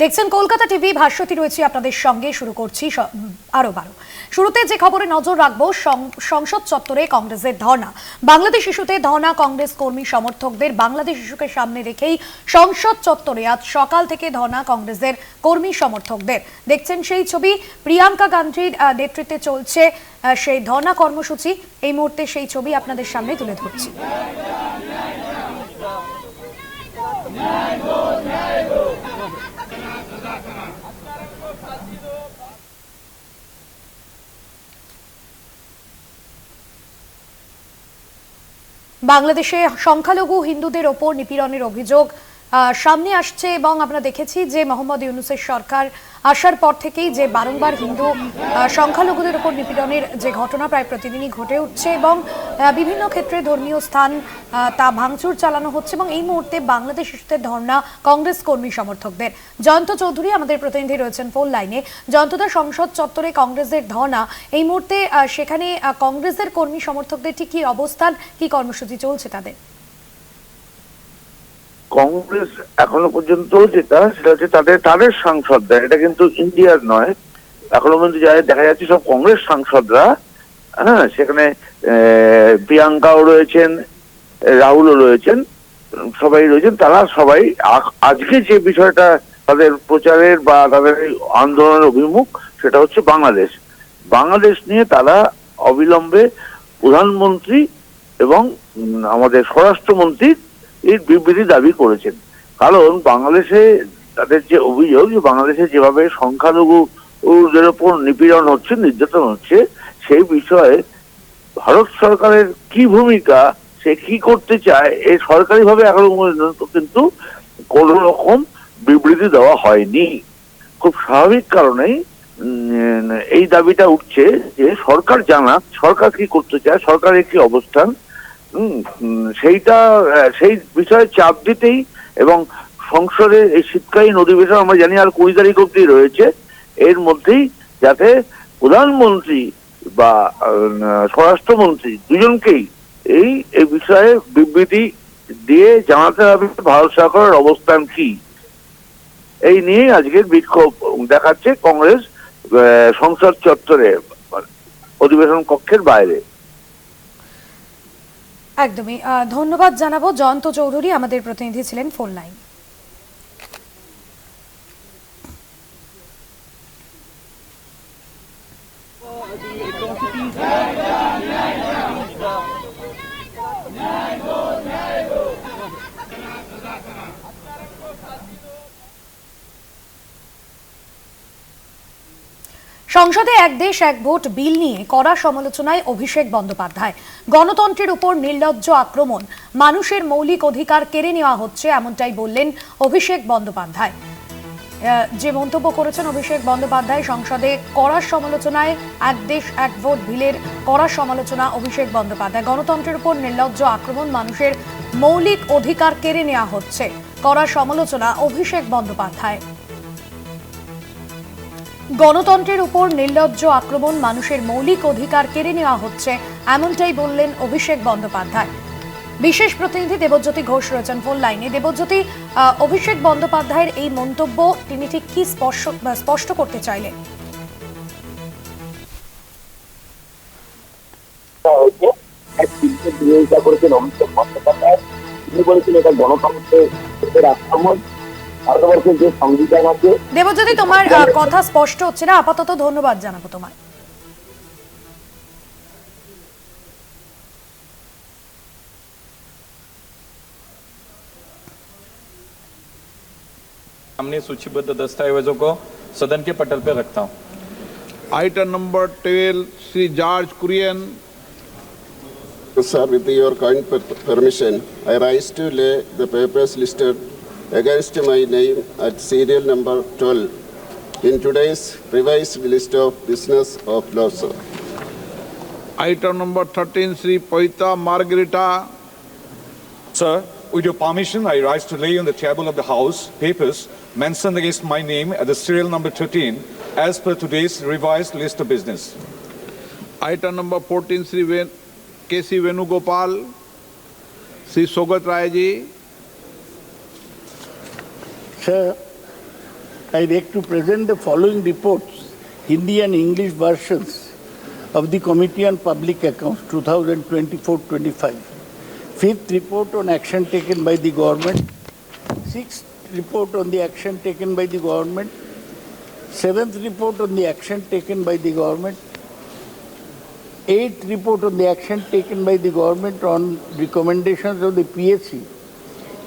দেখছেন কলকাতা টিভি, ভাস্বতী রয়েছে আপনাদের সঙ্গে। শুরু করছি আরো 12। শুরুতে যে খবরে নজর রাখবো, সংসদ চত্বরে কংগ্রেসের ধর্ণা। বাংলাদেশ ইস্যুতে ধর্ণা কংগ্রেস কর্মী সমর্থকদের। বাংলাদেশ ইস্যুকে সামনে রেখেই সংসদ চত্বরে আজ সকাল থেকে ধর্ণা কংগ্রেসের কর্মী সমর্থকদের। দেখছেন সেই ছবি, প্রিয়াঙ্কা গান্ধীর নেতৃত্বে চলছে সেই ধর্ণা কর্মসূচি। এই মুহূর্তে সেই ছবি আপনাদের সামনে তুলে ধরছি। বাংলাদেশে সংখ্যালঘু হিন্দুদের ওপর নিপীড়নের অভিযোগ সামনে আসছে এবং আমরা দেখেছি যে মোহাম্মদ ইউনূসের সরকার আসার পর থেকেই যে বারংবার হিন্দু সংখ্যালঘুদের উপর নিপীড়নের যে ঘটনা প্রায় প্রতিদিনই ঘটে উঠছে এবং বিভিন্ন ক্ষেত্রে ধর্মীয় স্থান তা ভাঙচুর চালানো হচ্ছে এবং এই মুহূর্তে বাংলাদেশ ইস্যুতে ধর্ণা কংগ্রেস কর্মী সমর্থকদের। জয়ন্ত চৌধুরী আমাদের প্রতিনিধি রয়েছেন ফোন লাইনে। জয়ন্তদা, সংসদ চত্বরে কংগ্রেসের ধর্ণা, এই মুহূর্তে সেখানে কংগ্রেসের কর্মী সমর্থকদের ঠিক কি অবস্থান, কি কর্মসূচি চলছে তাদের? কংগ্রেস এখনো পর্যন্ত সেটা হচ্ছে তাদের সাংসদরা, এটা কিন্তু ইন্ডিয়ার নয়। এখনো পর্যন্ত দেখা যাচ্ছে সব কংগ্রেস সাংসদরা, হ্যাঁ, সেখানে প্রিয়াঙ্কাও রয়েছেন, রাহুলও রয়েছেন, সবাই রয়েছেন। তারা সবাই আজকে যে বিষয়টা তাদের প্রচারের বা তাদের আন্দোলনের অভিমুখ, সেটা হচ্ছে বাংলাদেশ নিয়ে তারা অবিলম্বে প্রধানমন্ত্রী এবং আমাদের স্বরাষ্ট্রমন্ত্রী এর বিবৃতি দাবি করেছেন। কারণ বাংলাদেশে তাদের যে অভিযোগ, যে বাংলাদেশে যেভাবে সংখ্যালঘুদের উপর নিপীড়ন হচ্ছে, নির্যাতন হচ্ছে, সেই বিষয়ে ভারত সরকারের কি ভূমিকা, সে কি করতে চায়, এই সরকারিভাবে এখনো পর্যন্ত কিন্তু কোন রকম বিবৃতি দেওয়া হয়নি। খুব স্বাভাবিক কারণেই এই দাবিটা উঠছে যে সরকার জানাক, সরকার কি করতে চায়, সরকারের কি অবস্থান, সেই বিষয়ে চাপ দিতেই এবং সংসদের এই শীতকালীন অধিবেশন আমরা জানি আর 20 তারিখ অব্দি রয়েছে, এর মধ্যেই যাতে প্রধানমন্ত্রী বা স্বরাষ্ট্রমন্ত্রী দুজনকেই এই বিষয়ে বিবৃতি দিয়ে জানাতে হবে ভারত সরকারের অবস্থান কি। এই নিয়ে আজকের বিক্ষোভ দেখাচ্ছে কংগ্রেস সংসদ চত্বরে, অধিবেশন কক্ষের বাইরে। একদমই ধন্যবাদ জানাবো। জয়ন্ত চৌধুরী আমাদের প্রতিনিধি ছিলেন ফোন লাইন। সংসদে এক দেশ এক ভোট বিল নিয়ে কড়া সমালোচনায় অভিষেক বন্দ্যোপাধ্যায়। গণতন্ত্রের উপর নির্লজ্জ আক্রমণ, মানুষের মৌলিক অধিকার কেড়ে নেওয়া হচ্ছে, এমনটাই বললেন অভিষেক বন্দ্যোপাধ্যায়। যে মন্তব্য করেছেন অভিষেক বন্দ্যোপাধ্যায়, সংসদে কড়া সমালোচনায় এক দেশ এক ভোট বিলের কড়া সমালোচনা অভিষেক বন্দ্যোপাধ্যায়। গণতন্ত্রের উপর নির্লজ্জ আক্রমণ, মানুষের মৌলিক অধিকার কেড়ে নেওয়া হচ্ছে, কড়া সমালোচনা অভিষেক বন্দ্যোপাধ্যায়। গণতন্ত্রের উপর নির্লজ্জ আক্রমণ, মানুষের মৌলিক অধিকার কেড়ে নেওয়া হচ্ছে, এমনটাই বললেন অভিষেক বন্দ্যোপাধ্যায়। বিশেষ প্রতিনিধি দেবজ্যোতি ঘোষ রয়েছেন ফোন লাইনে। দেবজ্যোতি, অভিষেক বন্দ্যোপাধ্যায়ের এই মন্তব্য তিনি ঠিক কি স্পষ্ট করতে চাইলেন? তিনি বলেছেন এটা গণতন্ত্রের আক্রমণ। যে সংবিধান আছে। দেবজ্যোতি, তোমার কথা স্পষ্ট হচ্ছে না, আপাতত ধন্যবাদ জানাবো তোমার। सामने सूचीबद्ध दस्तावेजों को सदन के पटल पर रखता हूं। Item number 12, Shri George Kurian. Sir, with your kind permission, I rise to lay the papers listed against my name at serial number 12 in today's revised list of business of law, sir. Item number 13, Sri Poita Margarita. Sir, with your permission, I rise to lay on the table of the House papers mentioned against my name at the serial number 13 as per today's revised list of business. Item number 14, Sri K.C. Venugopal. Sri Sogat Rai ji. Sir, I beg to present the following reports, Hindi and English versions of the Committee on Public Accounts 2024-25. Fifth report on action taken by the government. Sixth report on the action taken by the government. Seventh report on the action taken by the government. Eighth report on the action taken by the government on recommendations of the PSC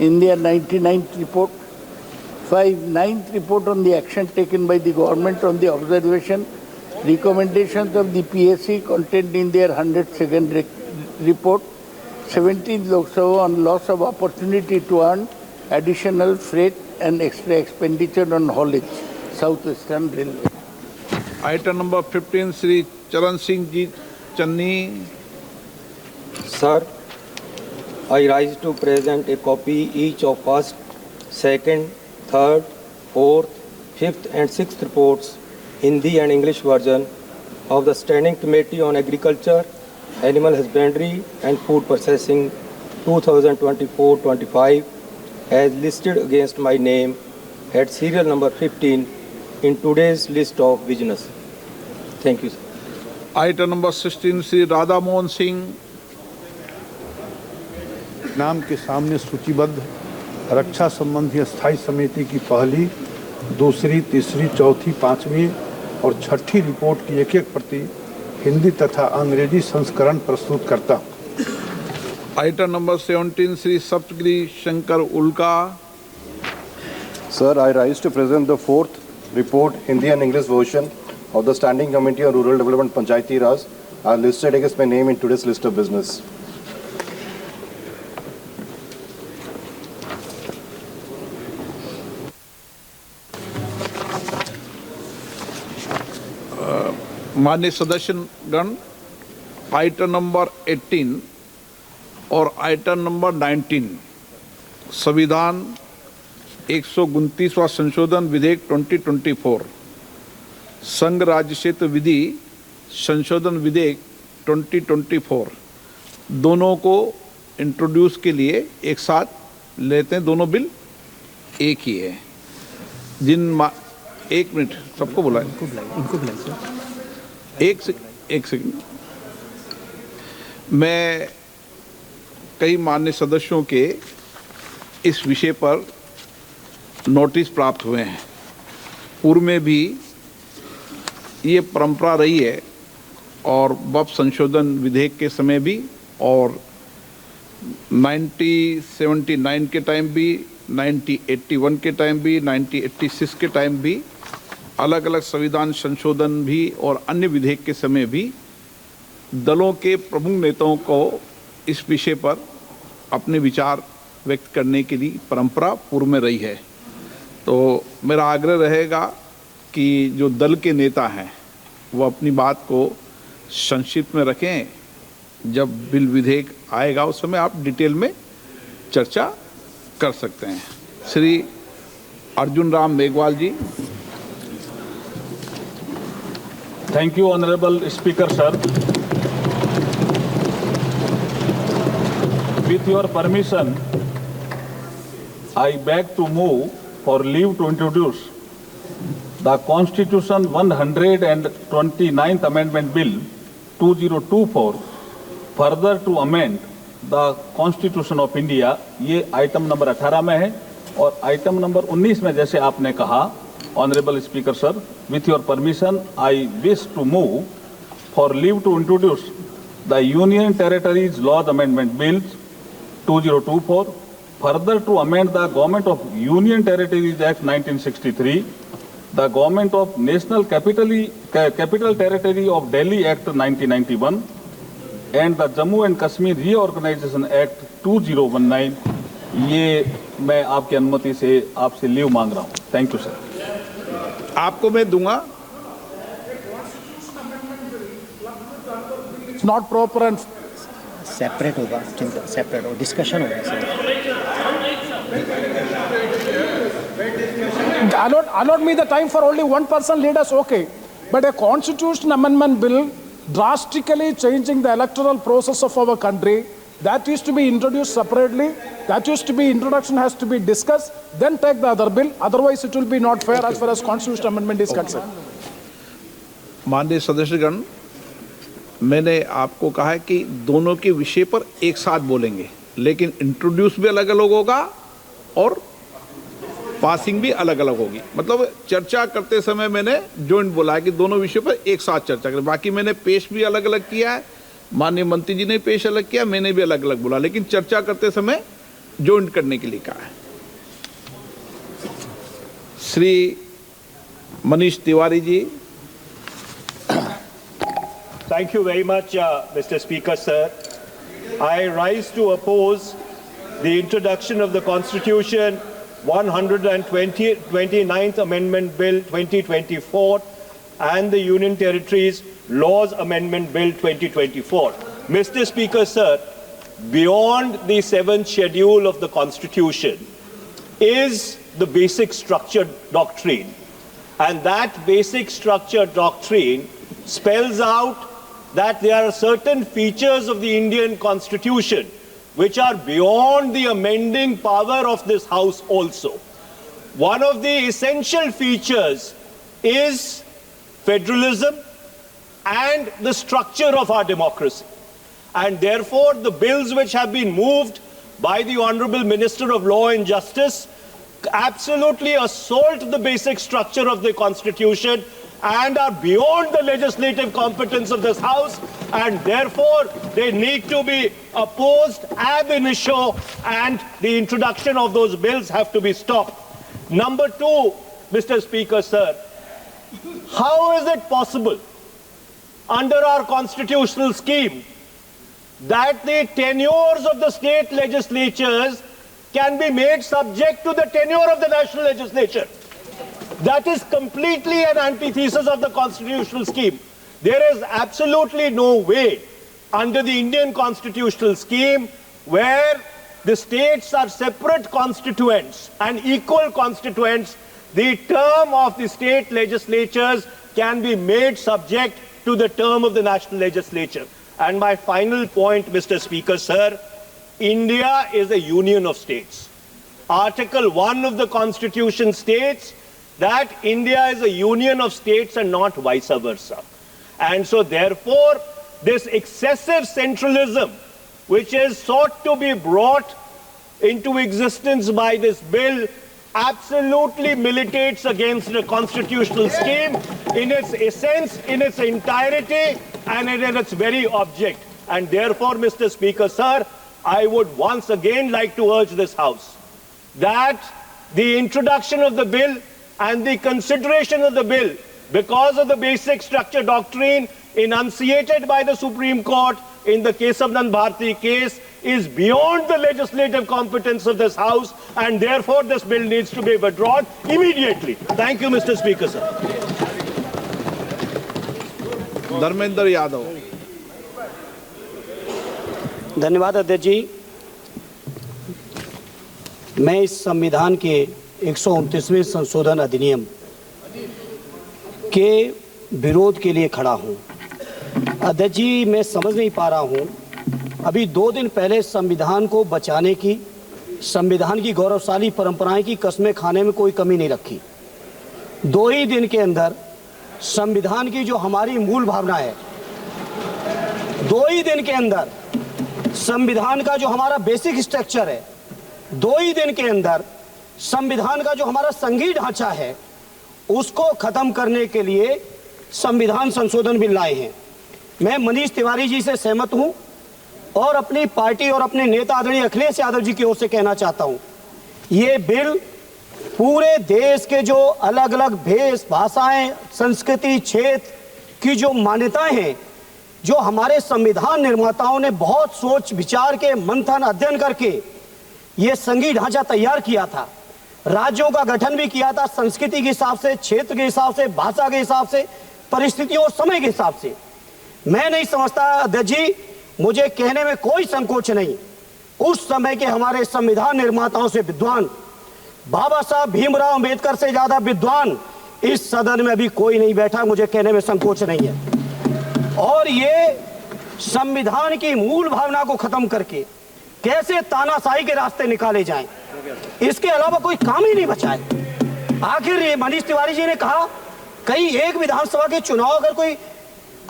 in their 99th report. 5. Ninth report on the action taken by the government on the observation recommendations of the PSC contained in their 102nd report. 17th Lok Sabha on loss of opportunity to earn additional freight and extra expenditure on haulage, Southwestern Railway. Item number 15, Sri Charan Singh Ji Channi. Sir, I rise to present a copy each of first, second, third, fourth, fifth and sixth reports, Hindi and English version of the Standing Committee on Agriculture, Animal Husbandry and Food Processing 2024-25 as listed against my name at serial number 15 in today's list of business. Thank you, sir. Item number 16, Sri Radha Mohan Singh. नाम के सामने सूचीबद्ध रक्षा संबंधी स्थायी समिति की पहली, दूसरी, तीसरी, चौथी, पांचवी और छठी रिपोर्ट की एक-एक प्रति हिंदी तथा अंग्रेजी संस्करण प्रस्तुत करता हूं। Item number 17, Sri Saptgiri Shankar Ulka. Sir, I rise to present the fourth report, Hindi and English version of the Standing Committee on Rural Development Panchayati Raj are listed against my name in today's list of business. माननीय सदस्यगण, item number 18 और item number 19 संविधान 129वां संशोधन विधेयक 2024 संघ राज्य क्षेत्र विधि संशोधन विधेयक 2024 दोनों को इंट्रोड्यूस के लिए एक साथ लेते हैं। दोनों बिल एक ही है। एक मिनट, सबको बुलाएं। इनको बुलाएं। एक सेकंड। मैं कई माननीय सदस्यों के इस विषय पर नोटिस प्राप्त हुए हैं। पूर्व में भी ये परंपरा रही है और वक्फ संशोधन विधेयक के समय भी और 1979 के टाइम भी, 1981 के टाइम भी, 1986 के टाइम भी, अलग अलग संविधान संशोधन भी और अन्य विधेयक के समय भी दलों के प्रमुख नेताओं को इस विषय पर अपने विचार व्यक्त करने के लिए परंपरा पूर्व में रही है। तो मेरा आग्रह रहेगा कि जो दल के नेता हैं वो अपनी बात को संक्षिप्त में रखें। जब बिल विधेयक आएगा उस समय आप डिटेल में चर्चा कर सकते हैं। श्री अर्जुन राम मेघवाल जी। Thank you, Honorable Speaker, sir. With your permission, I beg to move for leave to introduce the Constitution 129th Amendment Bill 2024, further to amend the Constitution of India. ये आइटम नंबर 18 में है और item number 19 में जैसे आपने कहा, Honorable Speaker, sir, with your permission, I wish to move for leave to introduce the Union Territories Laws Amendment Bill 2024, further to amend the Government of Union Territories Act 1963, the Government of National Capital Territory of Delhi Act 1991, and the Jammu and Kashmir Reorganization Act 2019. ये मैं आपकी अनुमति से आपसे leave मांग रहा हूँ। Thank you sir. आपको मैं दूंगा। It's not proper and separate होगा, सेपरेट हो, डिस्कशन होगा sir. allot me the time for only one person leaders, okay. But a constitution amendment bill drastically changing the electoral process of our country, That is to be introduced separately. That is to be introduction has to be discussed. Then take the other bill. Otherwise, it will be not fair as far as constitutional amendment is concerned. माननीय सदस्यगण, मैंने आपको कहा है कि दोनों के विषय पर एक साथ बोलेंगे, लेकिन इंट्रोड्यूस भी अलग अलग होगा और पासिंग भी अलग अलग होगी। मतलब चर्चा करते समय मैंने जॉइंट बोला है कि दोनों विषयों पर एक साथ चर्चा करें। बाकी मैंने पेश भी अलग अलग किया है, माननीय मंत्री जी ने पेश अलग किया, मैंने भी अलग अलग बोला, लेकिन चर्चा करते समय जॉइंट करने के लिए कहा है। Shri Manish Tiwari ji. Thank you very much, Mr. Speaker, sir. I rise to oppose the introduction of the Constitution 129th Amendment Bill 2024 and the Union Territories Laws Amendment Bill 2024. Mr. Speaker, sir, beyond the 7th schedule of the Constitution is the basic structure doctrine. And that basic structure doctrine spells out that there are certain features of the Indian Constitution which are beyond the amending power of this House also. One of the essential features is federalism and the structure of our democracy. And therefore, the bills which have been moved by the Honorable Minister of Law and Justice absolutely assault the basic structure of the Constitution and are beyond the legislative competence of this House, and therefore they need to be opposed ab initio, and the introduction of those bills have to be stopped. Number two, Mr. Speaker, sir, how is it possible under our constitutional scheme that the tenures of the state legislatures can be made subject to the tenure of the national legislature? That is completely an antithesis of the constitutional scheme. There is absolutely no way under the Indian constitutional scheme where the states are separate constituents and equal constituents, the term of the state legislatures can be made subject to the term of the national legislature. And my final point, Mr. Speaker, sir, India is a union of states. Article 1 of the Constitution states that India is a union of states and not vice versa. And so therefore, this excessive centralism, which is sought to be brought into existence by this bill, absolutely militates against the constitutional scheme in its essence, in its entirety, and in its very object. And therefore, Mr. Speaker, sir, I would once again like to urge this House that the introduction of the bill and the consideration of the bill, because of the basic structure doctrine enunciated by the Supreme Court in the Kesavanand Bharti case, is beyond the legislative competence of this House, and therefore this bill needs to be withdrawn immediately. Thank you, Mr. Speaker, sir. Dharmendra Yadav. धन्यवाद अध्यक्ष जी। मैं इस संविधान के 129वें संशोधन अधिनियम के विरोध के लिए खड़ा हूं। अध्यक्ष जी, मैं समझ नहीं पा रहा हूं, अभी 2 दिन पहले संविधान को बचाने की, संविधान की गौरवशाली परंपराएं की कस्में खाने में कोई कमी नहीं रखी। 2 ही दिन के अंदर संविधान की जो हमारी मूल भावना है, 2 ही दिन के अंदर संविधान का जो हमारा बेसिक स्ट्रक्चर है, 2 ही दिन के अंदर संविधान का जो हमारा संघीय ढांचा है, उसको खत्म करने के लिए संविधान संशोधन बिल लाए हैं। मैं मनीष तिवारी जी से सहमत हूं और अपनी पार्टी और अपने नेता आदरणीय अखिलेश यादव जी की ओर से कहना चाहता हूं, ये बिल पूरे देश के जो अलग अलग भेष भाषाएं, संस्कृति, क्षेत्र की जो मान्यताएं हैं, जो हमारे संविधान निर्माताओं ने बहुत सोच विचार के मंथन अध्ययन करके ये संघीय ढांचा तैयार किया था, राज्यों का गठन भी किया था, संस्कृति के हिसाब से, क्षेत्र के हिसाब से, भाषा के हिसाब से, परिस्थितियों और समय के हिसाब से। मैं नहीं समझता अध्यक्ष जी, मुझे कहने में कोई संकोच नहीं, उस समय के हमारे संविधान निर्माताओं से विद्वान, बाबा साहब भीमराव अंबेडकर से ज्यादा विद्वान इस सदन में अभी कोई नहीं बैठा, मुझे कहने में संकोच नहीं है। और ये संविधान की मूल भावना को खत्म करके कैसे तानाशाही के रास्ते निकाले जाएं, इसके अलावा कोई काम ही नहीं बचा है। आखिर ये मनीष तिवारी जी ने कहा कहीं एक विधानसभा के चुनाव अगर कोई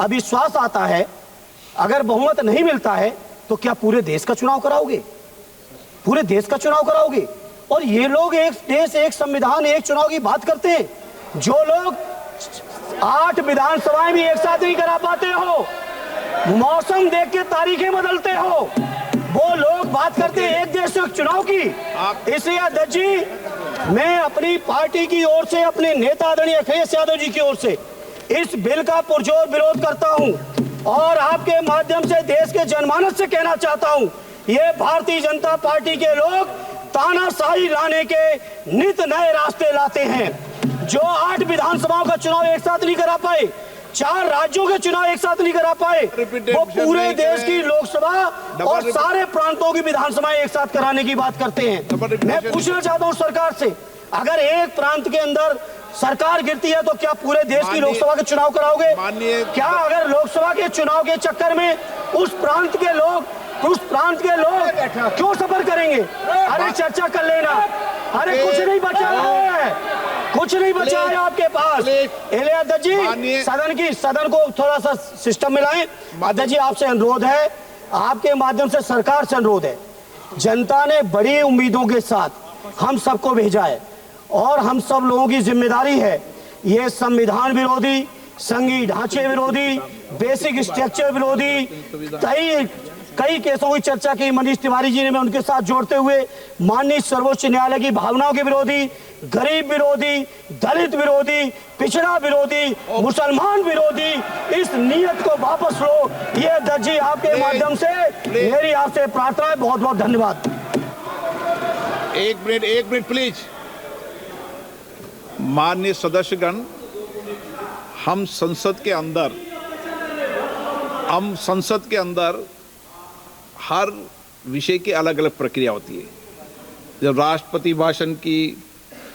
अविश्वास आता है, अगर बहुमत नहीं मिलता है, तो क्या पूरे देश का चुनाव कराओगे? पूरे देश का चुनाव कराओगे? और ये लोग एक देश एक संविधान एक चुनाव की बात करते हैं। जो लोग 8 विधानसभाएं भी एक साथ नहीं करा पाते हो, मौसम देख के तारीखें बदलते हो, वो लोग बात करते हैं एक देश एक चुनाव की। इसलिए अध्यक्ष जी, मैं अपनी पार्टी की ओर से, अपने नेता आदरणीय अखिलेश यादव जी की ओर से इस बिल का पुरजोर विरोध करता हूं और आपके माध्यम से देश के जनमानस से कहना चाहता हूं, ये भारतीय जनता पार्टी के लोग तानाशाही लाने के नित नए रास्ते लाते हैं। जो 8 विधानसभाओं का चुनाव एक साथ नहीं करा पाए, 4 राज्यों के चुनाव एक साथ नहीं करा पाए, वो पूरे देश की लोकसभा और सारे प्रांतों की विधानसभाएं एक साथ कराने की बात करते हैं। मैं पूछना चाहता हूं सरकार से, अगर एक प्रांत के अंदर सरकार गिरती है तो क्या पूरे देश की लोकसभा के चुनाव कराओगे? क्या अगर लोकसभा के चुनाव के चक्कर में उस प्रांत के लोग क्यों सफर करेंगे? अरे चर्चा कर लेना। अरे कुछ नहीं बचा है, कुछ नहीं बचा है आपके पास। अध्यक्ष जी, सदन को थोड़ा सा सिस्टम में लाएं। अध्यक्ष जी, आपसे अनुरोध है, आपके माध्यम से सरकार से अनुरोध है, जनता ने बड़ी उम्मीदों के साथ हम सबको भेजा है और हम सब लोगों की जिम्मेदारी है ये संविधान विरोधी, संघीय ढांचे विरोधी, बेसिक स्ट्रक्चर विरोधी कई केसों की चर्चा की मनीष तिवारी जी ने, मैं उनके साथ जोड़ते हुए माननीय सर्वोच्च न्यायालय की भावनाओं के विरोधी, गरीब विरोधी, दलित विरोधी, पिछड़ा विरोधी, मुसलमान विरोधी, इस नीयत को वापस लो। ये अध्यक्ष जी, आपके माध्यम से मेरी आपसे प्रार्थना है। बहुत बहुत धन्यवाद। एक मिनट प्लीज। माननीय सदस्यगण, हम संसद के अंदर हर विषय की अलग अलग प्रक्रिया होती है। जब राष्ट्रपति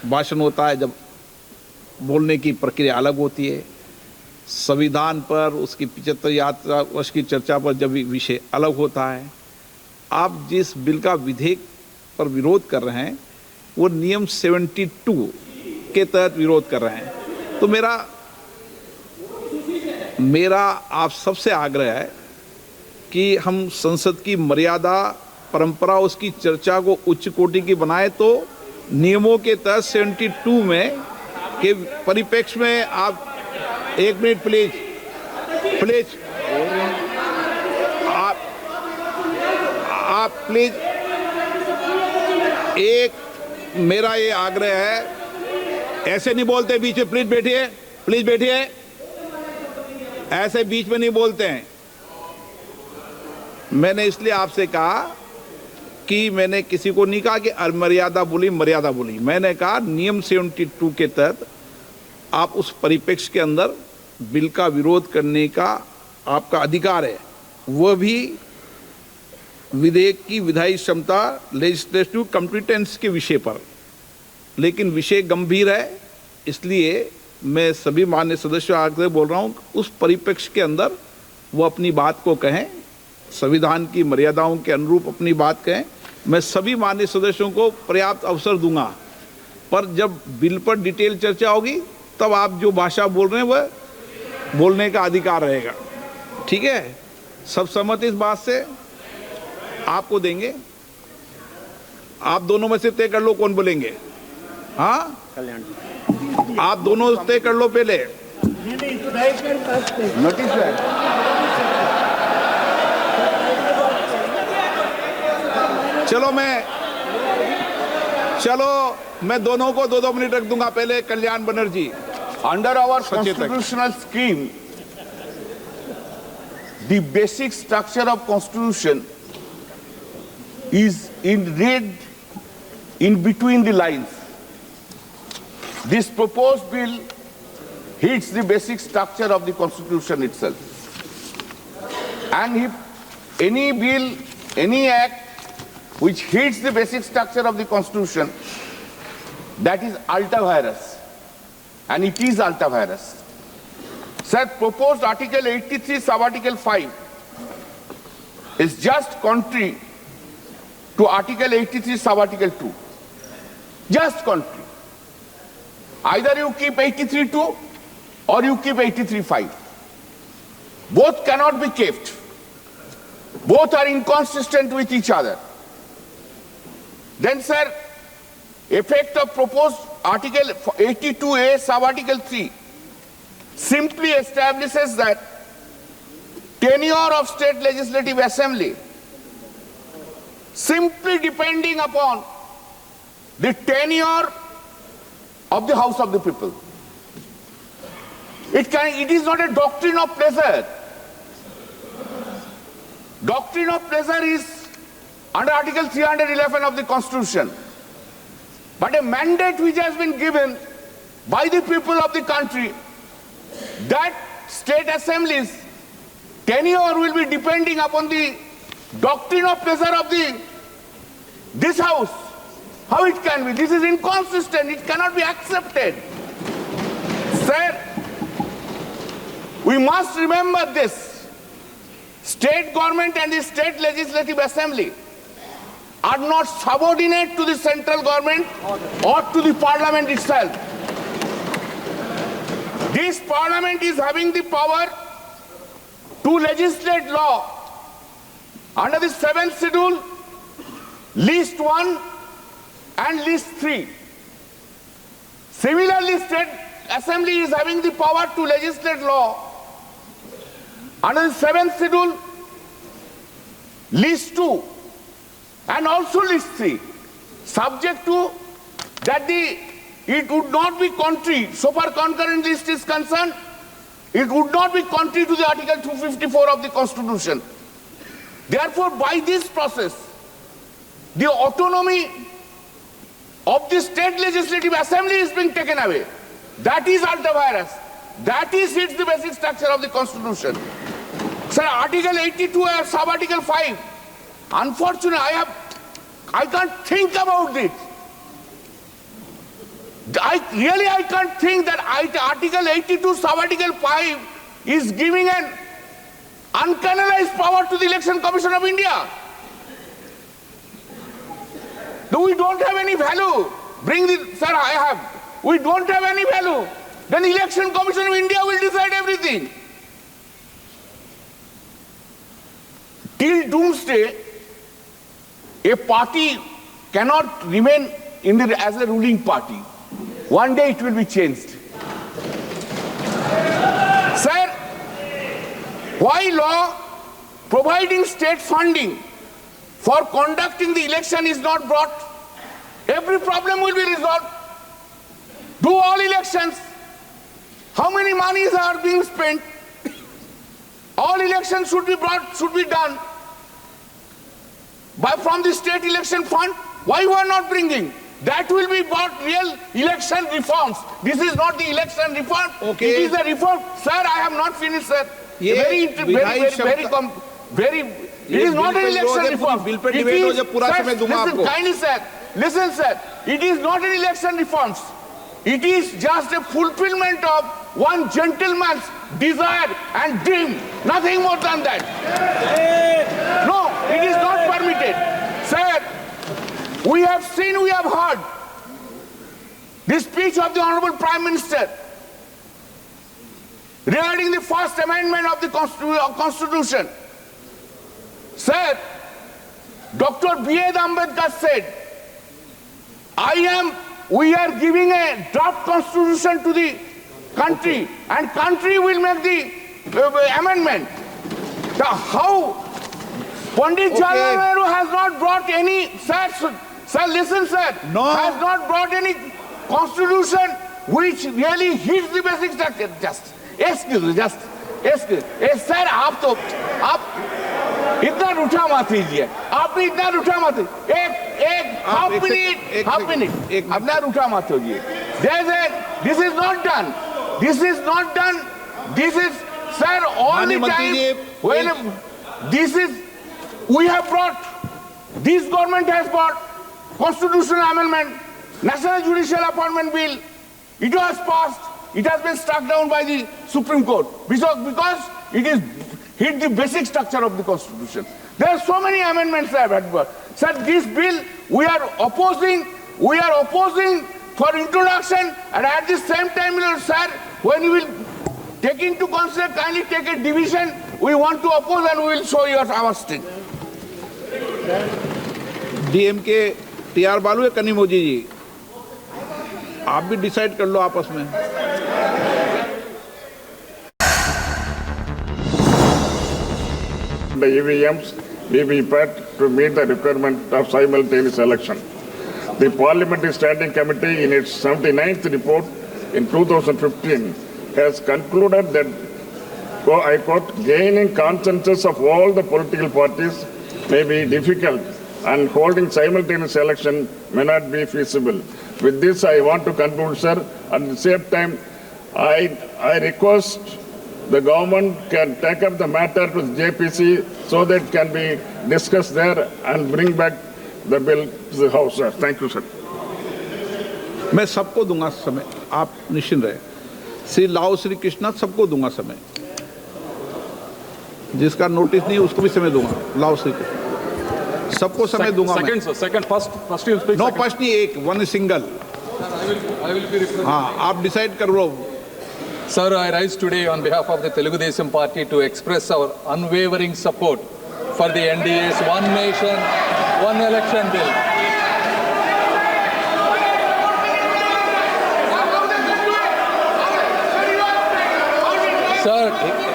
भाषण होता है, जब बोलने की प्रक्रिया अलग होती है। संविधान पर उसकी 75 वर्ष की चर्चा पर जब विषय अलग होता है। आप जिस बिल का विधेयक पर विरोध कर रहे हैं वो नियम 72 के तहत विरोध कर रहे हैं। तो मेरा आप सबसे आग्रह है कि हम संसद की मर्यादा, परंपरा, उसकी चर्चा को उच्च कोटि की बनाए। तो नियमों के तहत 72 में के परिप्रेक्ष्य में आप एक मिनट प्लीज आप प्लीज एक मेरा ये आग्रह है, ऐसे नहीं बोलते बीच में। प्लीज बैठिए, ऐसे बीच में नहीं बोलते हैं। मैंने इसलिए आपसे कहा कि मैंने किसी को नहीं कहा कि मर्यादा बोली। मैंने कहा नियम 72 के तहत आप उस परिप्रेक्ष्य के अंदर बिल का विरोध करने का आपका अधिकार है, वह भी विधेयक की विधायी क्षमता, लेजिस्लेटिव कॉम्पिटेंस के विषय पर। लेकिन विषय गंभीर है, इसलिए मैं सभी माननीय सदस्यों आगे बोल रहा हूं, उस परिप्रेक्ष्य के अंदर वो अपनी बात को कहें, संविधान की मर्यादाओं के अनुरूप अपनी बात कहें। मैं सभी माननीय सदस्यों को पर्याप्त अवसर दूंगा, पर जब बिल पर डिटेल चर्चा होगी तब आप जो भाषा बोल रहे हैं वह बोलने का अधिकार रहेगा। ठीक है, सब सहमत इस बात से? आपको देंगे, आप दोनों में से तय कर लो कौन बोलेंगे। हाँ, आप दोनों तय कर लो पहले। नोटिस है। चलो मैं दोनों को 2-2 मिनट रख दूंगा। पहले Kalyan Banerjee. Under our constitutional scheme, the basic structure of constitution is read in between the lines. This proposed bill hits the basic structure of the constitution itself. And if any bill, any act which hits the basic structure of the constitution, that is ultra vires. And it is ultra vires. Sir, proposed Article 83, sub-article 5 is just contrary to Article 83, Sub-Article 2. Just contrary. Either you keep 83.2 or you keep 83.5. Both cannot be kept. Both are inconsistent with each other. Then, sir, effect of proposed Article 82A, Sub-Article 3 simply establishes that tenure of State Legislative Assembly simply depending upon the tenure of the House of the People. It is not a doctrine of pleasure. Doctrine of pleasure is under Article 311 of the Constitution. But a mandate which has been given by the people of the country that state assemblies tenure will be depending upon the doctrine of pleasure of this house. How it can be? This is inconsistent. It cannot be accepted. Sir, we must remember this. State government and the state legislative assembly are not subordinate to the central government or to the parliament itself. This parliament is having the power to legislate law under the 7th schedule, list 1 and list 3. Similarly, state assembly is having the power to legislate law under the 7th schedule, list 2 and also list 3, subject to that it would not be contrary, so far concurrent list is concerned, it would not be contrary to the Article 254 of the Constitution. Therefore, by this process, the autonomy of the state legislative assembly is being taken away. That is ultra vires. That is hits the basic structure of the Constitution. Sir, Article 82 or Sub-Article 5, unfortunately, I can't think about it. I can't think that Article 82, Sub-Article 5 is giving an uncanalized power to the Election Commission of India. Though we don't have any value, we don't have any value, then the Election Commission of India will decide everything. Till doomsday, a party cannot remain as a ruling party. One day it will be changed. Sir, why law providing state funding for conducting the election is not brought? Every problem will be resolved. Do all elections. How many monies are being spent? All elections should be done from the state election fund. Why you are not bringing? That will be about real election reforms. This is not the election reform. Okay. It is a reform. Sir, I have not finished, sir. It is not an election reform. Listen, sir. It is not an election reforms. It is just a fulfillment of one gentleman's desire and dream. Nothing more than that. No, it is not permitted. Sir, we have seen, we have heard the speech of the Honorable Prime Minister regarding the First Amendment of the Constitution. Sir, Dr. B.A. Ambedkar said, we are giving a draft constitution to the country and country will make the amendment. How Pandit Jawaharlal Nehru has not brought any, sir, listen, sir, no, has not brought any constitution which really hits the basic structure. Excuse me. Sir, आप इतना रूठा मत कीजिए. आपने इतना रूठा मत. Half minute. अपना रूठा मत होइए. This is not done. This is not done. This is, sir, all the time. We have brought. This government has brought constitutional amendment, National Judicial Appointment Bill. It was passed. It has been struck down by the Supreme Court because it is hit the basic structure of the Constitution. There are so many amendments that have been. Sir, this bill we are opposing for introduction, and at the same time, sir, when you will take into consider, kindly take a division, we want to oppose and we will show you our stick. DMK TR बालू या कनिमोजी जी, आप भी decide कर लो आपस में। The EVMs VVPAT to meet the requirement of simultaneous election. The Parliamentary Standing Committee in its 79th report in 2015 has concluded that, I quote, gaining consensus of all the political parties may be difficult and holding simultaneous election may not be feasible. With this, I want to conclude, sir. At the same time, I request the government can take up the matter with JPC so that it can be discussed there and bring back the bill to the House, sir. Thank you, sir. मैं सबको दूंगा समय, आप निश्चिंत रहे। श्री लाओ श्री कृष्णा सबको दूंगा समय, जिसका नोटिस नहीं उसको भी समय दूंगा। लाओ श्री कृष्णा सबको समय दूंगा मैं। First you speak. No first नहीं, एक वन सिंगल। हाँ, आप डिसाइड कर लो। Sir, I rise today on behalf of the Telugu Desam Party to express our unwavering support for the NDA's One Nation, One Election bill. Sir,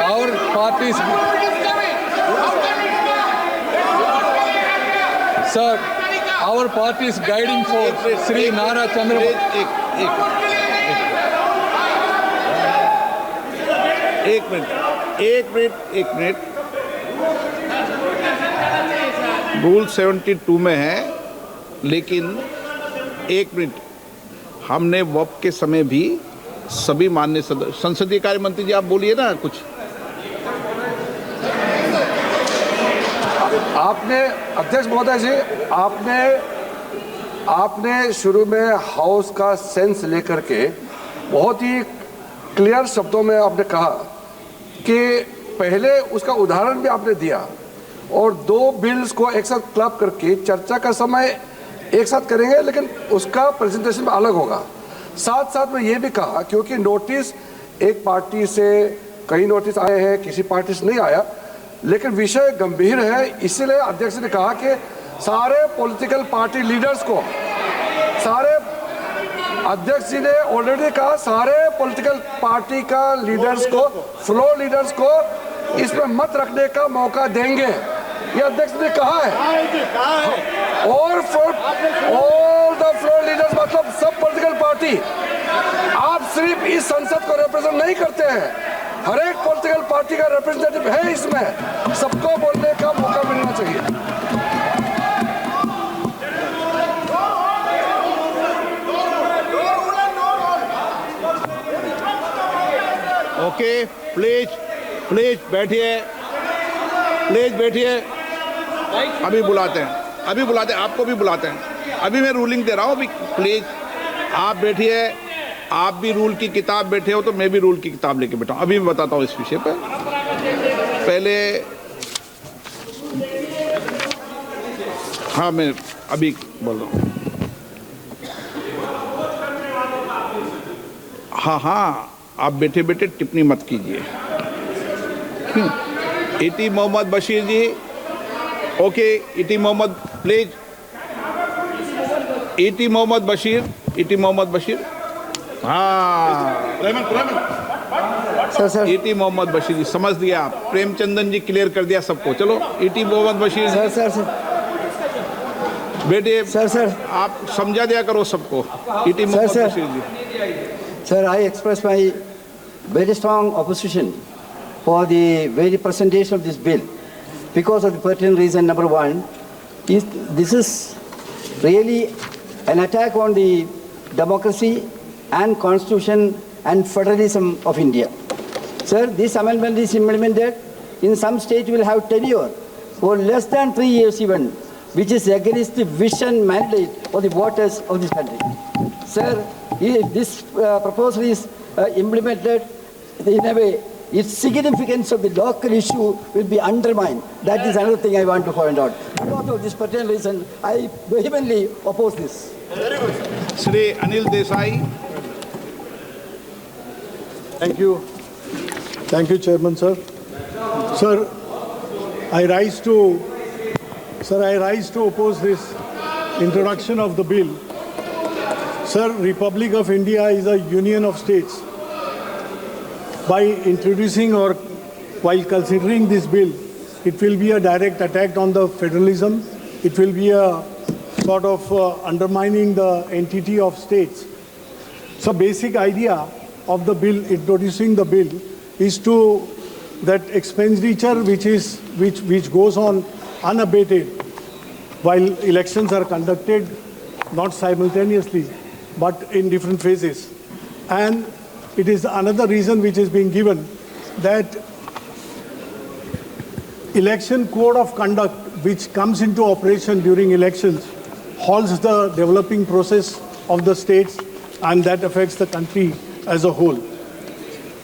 our party's... Sir, our party's guiding force, Sri Nara Chandrababu... एक minute rule 72 में है, लेकिन एक minute, हमने walk के समय भी सभी माननीय संसदीय कार्य मंत्री जी, आप बोलिए ना कुछ। आपने अध्यक्ष महोदय जी, आपने शुरू में हाउस का सेंस लेकर के बहुत ही क्लियर शब्दों में आपने कहा कि पहले उसका उदाहरण भी आपने दिया और दो बिल्स को एक साथ क्लब करके चर्चा का समय एक साथ करेंगे, लेकिन उसका प्रेजेंटेशन अलग होगा। साथ साथ में ये भी कहा, क्योंकि नोटिस एक पार्टी से कई नोटिस आए हैं, किसी पार्टी से नहीं आया, लेकिन विषय गंभीर है, इसीलिए अध्यक्ष ने कहा कि सारे पॉलिटिकल पार्टी लीडर्स को, सारे अध्यक्ष जी ने ऑलरेडी कहा सारे पॉलिटिकल पार्टी का लीडर्स को, फ्लोर लीडर्स को इसमें मत रखने का मौका देंगे, ये अध्यक्ष ने कहा है। और ऑल द फ्लोर लीडर्स मतलब सब पॉलिटिकल पार्टी, आप सिर्फ इस संसद को रिप्रेजेंट नहीं करते हैं, हर एक पॉलिटिकल पार्टी का रिप्रेजेंटेटिव है इसमें, सबको बोलने का मौका मिलना चाहिए। ओके, प्लीज बैठिए, अभी बुलाते हैं, आपको भी बुलाते हैं, अभी मैं रूलिंग दे रहा हूँ, अभी प्लीज आप बैठिए, आप भी रूल की किताब बैठे हो तो मैं भी रूल की किताब लेके बैठा हूँ, अभी मैं बताता हूँ इस विषय पर। पहले हाँ, मैं अभी बोल रहा हूँ। हाँ, आप बैठे टिप्पणी मत कीजिए। इटी मोहम्मद बशीर जी, ओके, इटी मोहम्मद प्लीज, इटी मोहम्मद बशीर, हाँ, सर इटी मोहम्मद बशीर जी, समझ दिया आप, प्रेमचंदन जी क्लियर कर दिया सबको, चलो इटी मोहम्मद बशीर, सर बेटे, सर आप समझा दिया करो सबको, इटी मोहम्मद बशीर जी। Sir, I express my very strong opposition for the very presentation of this bill because of the pertinent reason. Number one, this is really an attack on the democracy and constitution and federalism of India. Sir, this amendment is implemented in some states will have tenure for less than 3 years even, which is against the vision mandate of the voters of this country. Sir, if this proposal is implemented in a way its significance of the local issue will be undermined. That is another thing I want to point out. Because of this particular reason, I vehemently oppose this. Shri Anil Desai. Thank you. Thank you, Chairman, sir. Sir, I rise to oppose this introduction of the bill. Sir, Republic of India is a union of states. By introducing or while considering this bill, it will be a direct attack on the federalism. It will be a sort of undermining the entity of states. So basic idea of the bill, introducing the bill, is to that expenditure which goes on unabated while elections are conducted, not simultaneously, but in different phases. And it is another reason which is being given that election code of conduct which comes into operation during elections halts the developing process of the states, and that affects the country as a whole.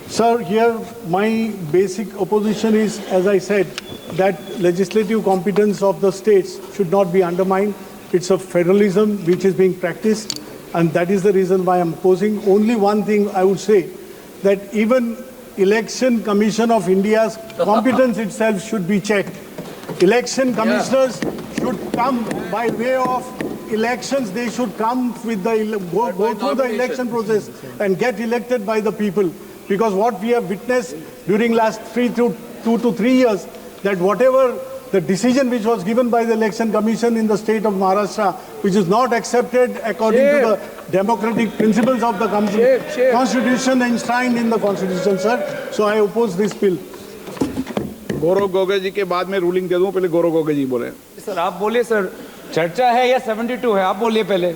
Sir, here my basic opposition is, as I said, that legislative competence of the states should not be undermined. It's a federalism which is being practiced, and that is the reason why I'm opposing. Only one thing I would say, that even Election Commission of India's competence itself should be checked. Election commissioners should come by way of elections. They should come with the go through the election process and get elected by the people. Because what we have witnessed during last 2 to 3 years, that whatever the decision which was given by the Election Commission in the state of Maharashtra, which is not accepted according to the democratic principles of the Constitution enshrined in the Constitution, sir. So I oppose this bill. Gaurav Gogoi जी के बाद में ruling दे दूं, पहले गौरव गोगोई जी बोले। Sir आप बोलिए sir, चर्चा है या 72 है, आप बोलिए पहले।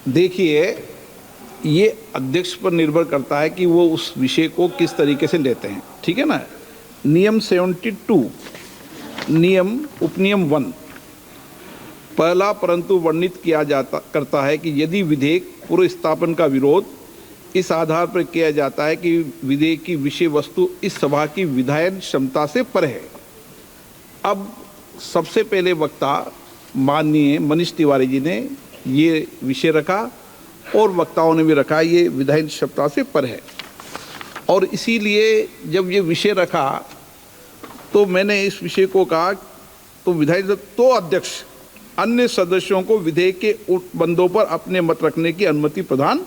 देखिए, ये अध्यक्ष पर निर्भर करता है कि वो उस विषय को किस तरीके से लेते हैं, ठीक है ना। नियम 72, नियम उपनियम 1 पहला परंतु वर्णित किया करता है कि यदि विधेयक पूर्व स्थापन का विरोध इस आधार पर किया जाता है कि विधेयक की विषय वस्तु इस सभा की विधायन क्षमता से परे है। अब सबसे पहले वक्ता माननीय मनीष तिवारी जी ने ये विषय रखा और वक्ताओं ने भी रखा, ये विधायन क्षमता से परे है। और इसीलिए जब ये विषय रखा तो मैंने इस विषय को कहा तो विधायक तो अध्यक्ष अन्य सदस्यों को विधेयक के बंदों पर अपने मत रखने की अनुमति प्रदान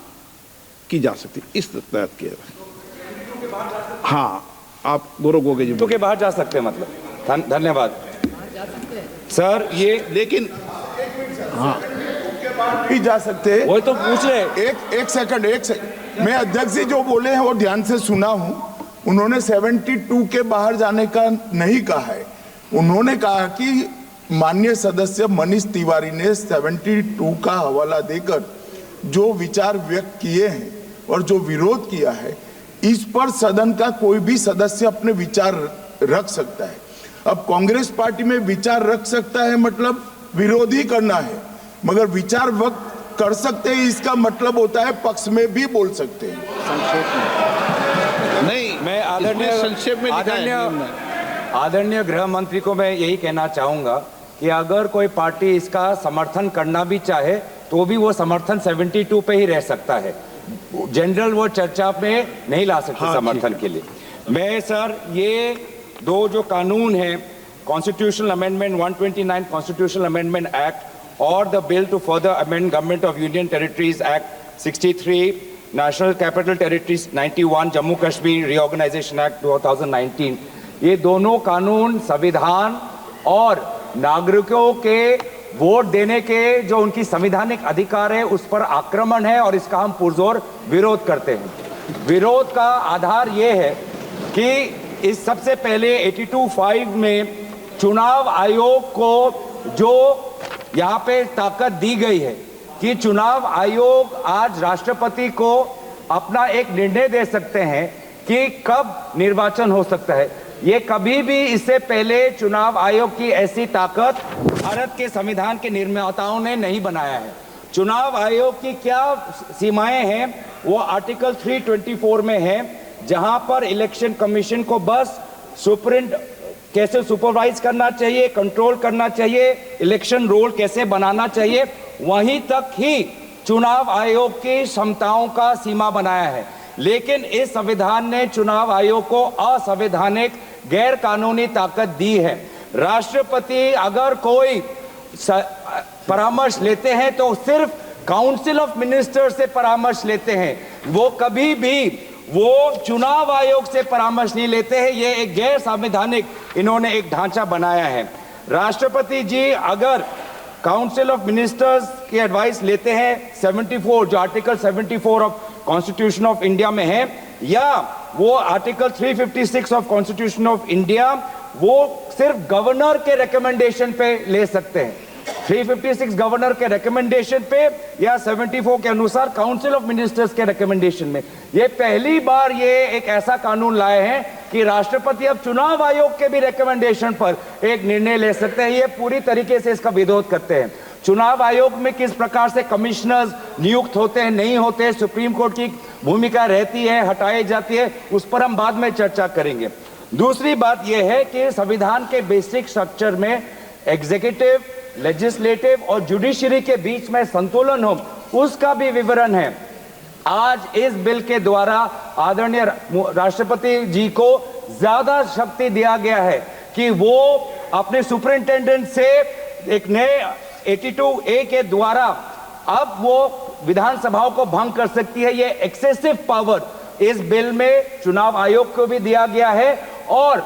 की जा सकती, इस तहत किया। हाँ, आप गौरव गोगोई जी तो के बाहर जा सकते हैं, मतलब धन्यवाद सर। ये लेकिन हाँ भी जा सकते हैं, वो तो पूछ रहे। एक सेकंड मैं अध्यक्ष जी जो बोले हैं वो ध्यान से सुना हूं। उन्होंने 72 के बाहर जाने का नहीं कहा है। उन्होंने कहा कि माननीय सदस्य मनीष तिवारी ने 72 का हवाला देकर जो विचार व्यक्त किए हैं और जो विरोध किया है, इस पर सदन का कोई भी सदस्य अपने विचार रख सकता है। अब कांग्रेस पार्टी में विचार रख सकता है मतलब विरोध ही करना है, मगर विचार व्यक्त कर सकते हैं इसका मतलब होता है पक्ष में भी बोल सकते हैं। नहीं, मैं आदरणीय गृह मंत्री को मैं यही कहना चाहूंगा कि अगर कोई पार्टी इसका समर्थन करना भी चाहे तो भी वो समर्थन 72 पे ही रह सकता है। जनरल वो चर्चा में नहीं ला सकते समर्थन के लिए। मैं सर ये दो जो कानून है, constitutional amendment 129 constitutional amendment act और the bill to further amend government of union territories act 63, national capital territories 91, Jammu Kashmir reorganisation act 2019, ये दोनों कानून संविधान और नागरिकों के वोट देने के जो उनकी संवैधानिक अधिकार है उस पर आक्रमण है और इसका हम पुरजोर विरोध करते हैं। विरोध का आधार ये है कि इस सबसे पहले 82(5) में चुनाव आयोग को जो यहाँ पे ताकत दी गई है कि चुनाव आयोग आज राष्ट्रपति को अपना एक निर्णय दे सकते हैं कि कब निर्वाचन हो सकता है। ये कभी भी इससे पहले चुनाव आयोग की ऐसी ताकत भारत के संविधान के निर्माताओं ने नहीं बनाया है। चुनाव आयोग की क्या सीमाएं हैं वो आर्टिकल 324 में है, जहां पर इलेक्शन कमीशन को बस कैसे सुपरवाइज करना चाहिए, कंट्रोल करना चाहिए, इलेक्शन रोल कैसे बनाना चाहिए, वहीं तक ही चुनाव आयोग की क्षमताओं का सीमा बनाया है। लेकिन इस संविधान ने चुनाव आयोग को असंवैधानिक गैर कानूनी ताकत दी है। राष्ट्रपति अगर कोई परामर्श लेते हैं तो सिर्फ काउंसिल ऑफ मिनिस्टर से परामर्श लेते हैं, वो कभी भी वो चुनाव आयोग से परामर्श नहीं लेते हैं। ये एक गैर संवैधानिक इन्होंने एक ढांचा बनाया है। राष्ट्रपति जी अगर काउंसिल ऑफ मिनिस्टर्स की एडवाइस लेते हैं 74 जो article 74 of constitution of India में है, या वो article 356 of constitution of India, वो सिर्फ गवर्नर के रिकमेंडेशन पे ले सकते हैं। 356 गवर्नर के रिकमेंडेशन पे या 74 के अनुसार काउंसिल ऑफ मिनिस्टर्स के रिकमेंडेशन में। ये पहली बार ये एक ऐसा कानून लाए हैं कि राष्ट्रपति अब चुनाव आयोग के भी रिकमेंडेशन पर एक निर्णय ले सकते हैं। ये पूरी तरीके से इसका विरोध करते हैं। चुनाव आयोग में किस प्रकार से कमिश्नर्स नियुक्त होते हैं, नहीं होते हैं, सुप्रीम कोर्ट की भूमिका रहती है, हटाई जाती है, उस पर हम बाद में चर्चा करेंगे। दूसरी बात यह है कि संविधान के बेसिक स्ट्रक्चर में एग्जीक्यूटिव, लेजिस्लेटिव और जुडिशरी के बीच में संतुलन हो, उसका भी विवरण है। आज इस बिल के द्वारा आदरणीय राष्ट्रपति जी को ज्यादा शक्ति दिया गया है कि वो अपने सुपरिंटेंडेंट से एक नए 82A के द्वारा अब वो विधानसभाओं को भंग कर सकती है। ये एक्सेसिव पावर इस बिल में चुनाव आयोग को भी दिया गया है और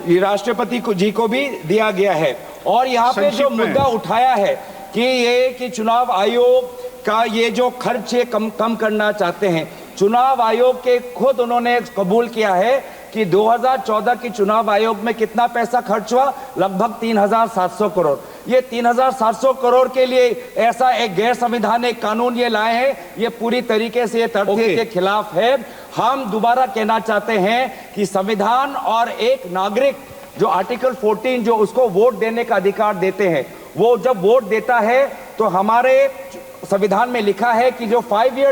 राष्ट्रपति जी को भी दिया गया है। और यहाँ पे जो मुद्दा उठाया है कि चुनाव आयोग का ये जो खर्च है कम करना चाहते हैं, चुनाव आयोग के खुद उन्होंने कबूल किया है कि 2014 की चुनाव आयोग में कितना पैसा खर्च हुआ, लगभग 3700 करोड़। ये 3700 करोड़ के लिए ऐसा एक गैर संवैधानिक कानून ये लाए हैं, ये पूरी तरीके से तथ्य के खिलाफ है। हम दोबारा कहना चाहते हैं कि संविधान और एक नागरिक जो आर्टिकल 14 जो उसको वोट देने का अधिकार देते हैं, वो जब वोट देता है तो हमारे संविधान में लिखा है कि जो 5 ईयर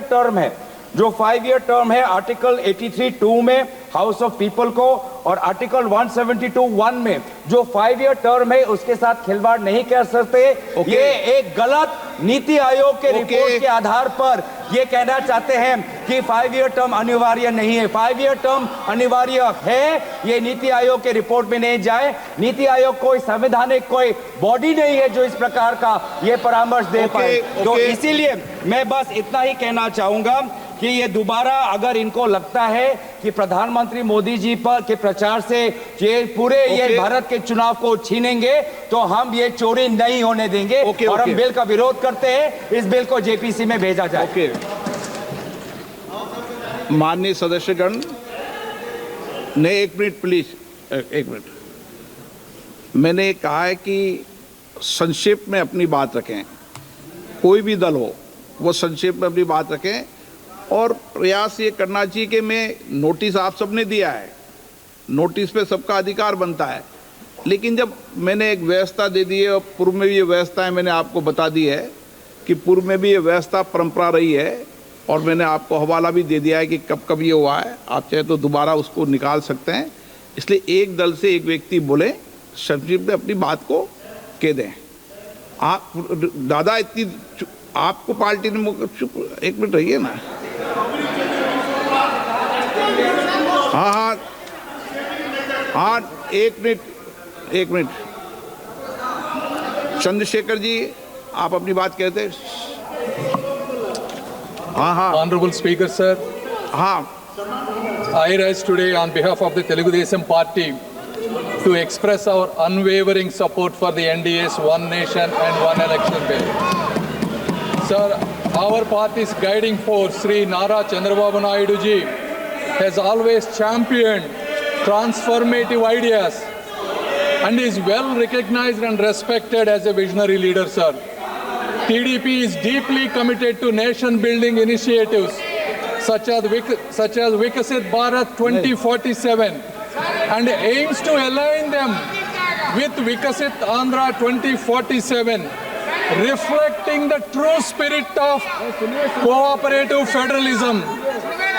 टर्म है आर्टिकल 83(2) में हाउस ऑफ पीपल को और आर्टिकल 172(1) में जो 5 ईयर टर्म है उसके साथ खिलवाड़ नहीं कर सकते। ये एक गलत नीति आयोग के रिपोर्ट के आधार पर ये कहना चाहते हैं कि 5 ईयर टर्म अनिवार्य नहीं है। 5 ईयर टर्म अनिवार्य है, ये नीति आयोग के रिपोर्ट में नहीं जाए। नीति आयोग कोई संवैधानिक कोई बॉडी नहीं है जो इस प्रकार का ये परामर्श दे पाए। तो इसीलिए मैं बस इतना ही कहना चाहूंगा कि ये दोबारा अगर इनको लगता है कि प्रधानमंत्री मोदी जी पर के प्रचार से ये पूरे ये भारत के चुनाव को छीनेंगे, तो हम ये चोरी नहीं होने देंगे और हम बिल का विरोध करते हैं। इस बिल को जेपीसी में भेजा जाए। माननीय सदस्यगण ने 1 मिनट प्लीज, 1 मिनट। मैंने कहा है कि संक्षेप में अपनी बात रखें, कोई भी दल हो वो संक्षेप में अपनी बात रखें और प्रयास ये करना चाहिए कि मैं नोटिस आप सबने दिया है, नोटिस पे सबका अधिकार बनता है, लेकिन जब मैंने एक व्यवस्था दे दी है और पूर्व में भी ये व्यवस्था है, मैंने आपको बता दी है कि पूर्व में भी ये व्यवस्था परंपरा रही है और मैंने आपको हवाला भी दे दिया है कि कब कब ये हुआ है, आप चाहे तो दोबारा उसको निकाल सकते हैं। इसलिए एक दल से एक व्यक्ति बोले, संक्षिप्त में अपनी बात को कह दें। आप दादा इतनी आपको पार्टी ने चुप 1 मिनट रहिए ना। हाँ, 1 मिनट। चंद्रशेखर जी आप अपनी बात कहते। हाँ। Honorable Speaker, sir. हाँ। I rise today on behalf of the Telugu Desam Party to express our unwavering support for the NDA's One Nation and One Election bill. Sir, our party's guiding force, Sri Nara Chandrababu Naidu ji, has always championed transformative ideas and is well recognized and respected as a visionary leader, sir. TDP is deeply committed to nation-building initiatives such as Vikasit Bharat 2047 and aims to align them with Vikasit Andhra 2047, reflecting the true spirit of cooperative federalism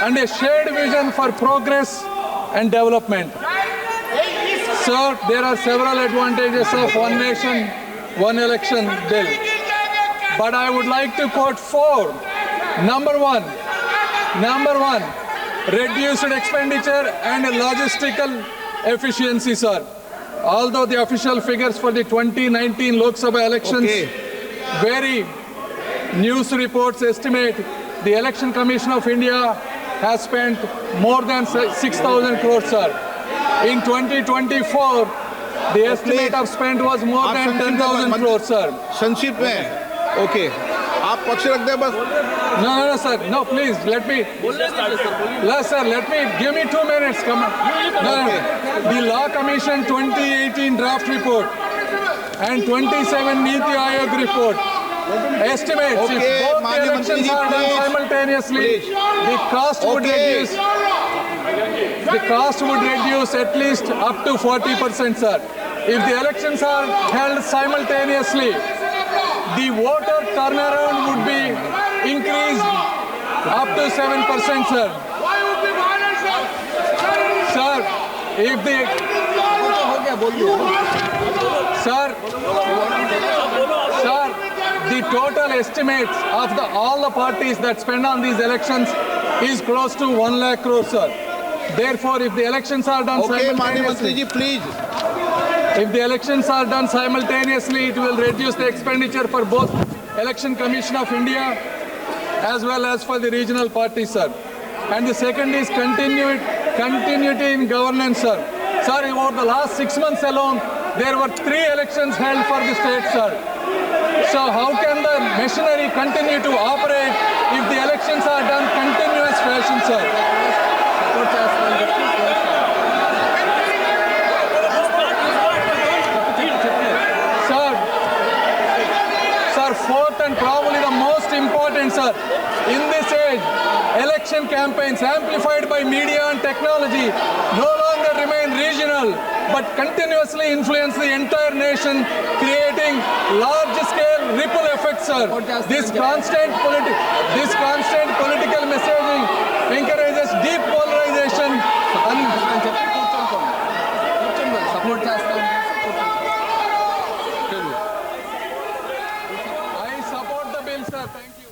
and a shared vision for progress and development. Sir, there are several advantages of one nation, one election bill. But I would like to quote four. Number one, reduced expenditure and logistical efficiency, sir. Although the official figures for the 2019 Lok Sabha elections vary, news reports estimate the Election Commission of India has spent more than 6,000 crores, sir. In 2024, the estimate of spend was more than 10,000 crores, sir. संक्षिप्त में, okay. आप पक्ष रख दे बस. No, sir. No, please, let me. No, sir, give me 2 minutes. Come on. No. The Law Commission 2018 draft report and 27 Niti Aayog report estimates if both the elections are done simultaneously, the cost would reduce at least up to 40%, sir. If the elections are held simultaneously, the voter turnaround would be increased up to 7%, sir. Sir, if the the total estimates of all the parties that spend on these elections is close to 1 lakh crore, sir. Therefore, if the elections are done simultaneously, please. If the elections are done simultaneously, it will reduce the expenditure for both Election Commission of India as well as for the regional parties, sir. And the second is continuity in governance, sir. Sir, over the last 6 months alone, there were 3 elections held for the state, sir. So how can the machinery continue to operate if the elections are done continuous fashion, sir? Sir, fourth and probably the most important, sir, in this age, election campaigns amplified by media and technology no longer remain regional, but continuously influence the entire nation, creating large-scale ripple effects, sir. This constant political messaging encourages deep polarization and I support the bill, sir. Thank you.